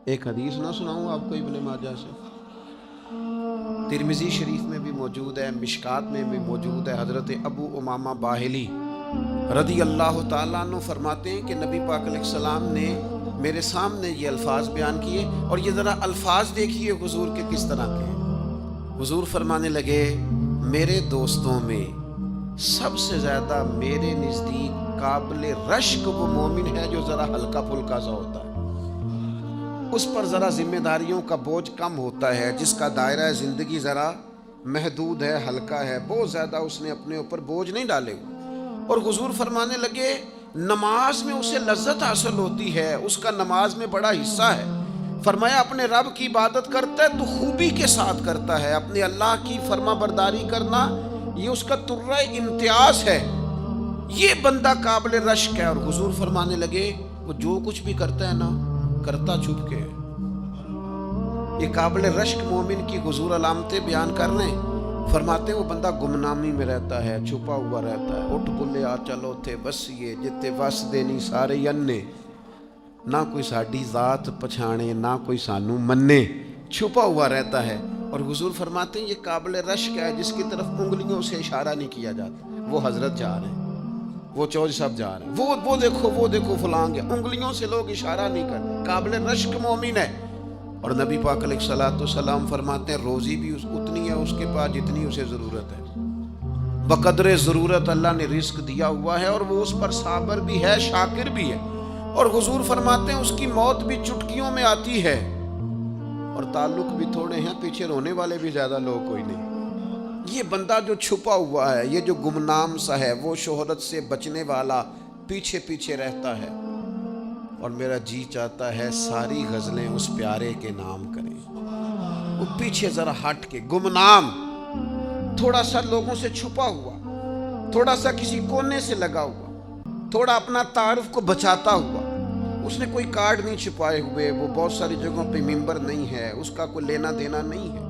ایک حدیث نہ سناؤں آپ کو ابن ماجہ سے، ترمذی شریف میں بھی موجود ہے، مشکات میں بھی موجود ہے۔ حضرت ابو امامہ باہلی رضی اللہ تعالیٰ عنہ فرماتے ہیں کہ نبی پاک علیہ السلام نے میرے سامنے یہ الفاظ بیان کیے، اور یہ ذرا الفاظ دیکھیے حضور کے کس طرح کے ہیں۔ حضور فرمانے لگے، میرے دوستوں میں سب سے زیادہ میرے نزدیک قابل رشک وہ مومن ہے جو ذرا ہلکا پھلکا سا ہوتا ہے، اس پر ذرا ذمہ داریوں کا بوجھ کم ہوتا ہے، جس کا دائرہ زندگی ذرا محدود ہے، ہلکا ہے، بہت زیادہ اس نے اپنے اوپر بوجھ نہیں ڈالے۔ اور حضور فرمانے لگے، نماز میں اسے لذت حاصل ہوتی ہے، اس کا نماز میں بڑا حصہ ہے۔ فرمایا اپنے رب کی عبادت کرتا ہے تو خوبی کے ساتھ کرتا ہے، اپنے اللہ کی فرما برداری کرنا یہ اس کا ترہ امتیاز ہے، یہ بندہ قابل رشک ہے۔ اور حضور فرمانے لگے، وہ جو کچھ بھی کرتا ہے نا، کرتا چھپ کے ہے۔ یہ قابل رشک مومن کی حضور علامتیں بیان کر رہے ہیں۔ فرماتے ہیں وہ بندہ گمنامی میں رہتا ہے، چھپا ہوا رہتا ہے، اٹھ بلے آ چلو تھے بسیے جتے وس دینی سارے ینے، نہ کوئی ساڈی ذات پچھانے نہ کوئی سانو منے، چھپا ہوا رہتا ہے۔ اور حضور فرماتے ہیں یہ قابل رشک ہے جس کی طرف انگلیوں سے اشارہ نہیں کیا جاتا۔ وہ حضرت جا رہے ہیں، وہ چودھری صاحب جا رہے ہیں، وہ دیکھو فلاں گیا، انگلیوں سے لوگ اشارہ نہیں کرتے، قابل رشک مومن ہے۔ اور نبی پاک علیہ الصلوۃ والسلام فرماتے ہیں روزی بھی اتنی ہے اس کے پاس جتنی اسے ضرورت ہے، بقدر ضرورت اللہ نے رزق دیا ہوا ہے، اور وہ اس پر صابر بھی ہے، شاکر بھی ہے۔ اور حضور فرماتے ہیں اس کی موت بھی چٹکیوں میں آتی ہے، اور تعلق بھی تھوڑے ہیں، پیچھے رونے والے بھی زیادہ لوگ کوئی نہیں۔ یہ بندہ جو چھپا ہوا ہے، یہ جو گمنام سا ہے، وہ شہرت سے بچنے والا پیچھے پیچھے رہتا ہے۔ اور میرا جی چاہتا ہے ساری غزلیں اس پیارے کے نام کریں، وہ پیچھے ذرا ہٹ کے، گمنام، تھوڑا سا لوگوں سے چھپا ہوا، تھوڑا سا کسی کونے سے لگا ہوا، تھوڑا اپنا تعارف کو بچاتا ہوا۔ اس نے کوئی کارڈ نہیں چھپائے ہوئے، وہ بہت ساری جگہوں پہ ممبر نہیں ہے، اس کا کوئی لینا دینا نہیں ہے۔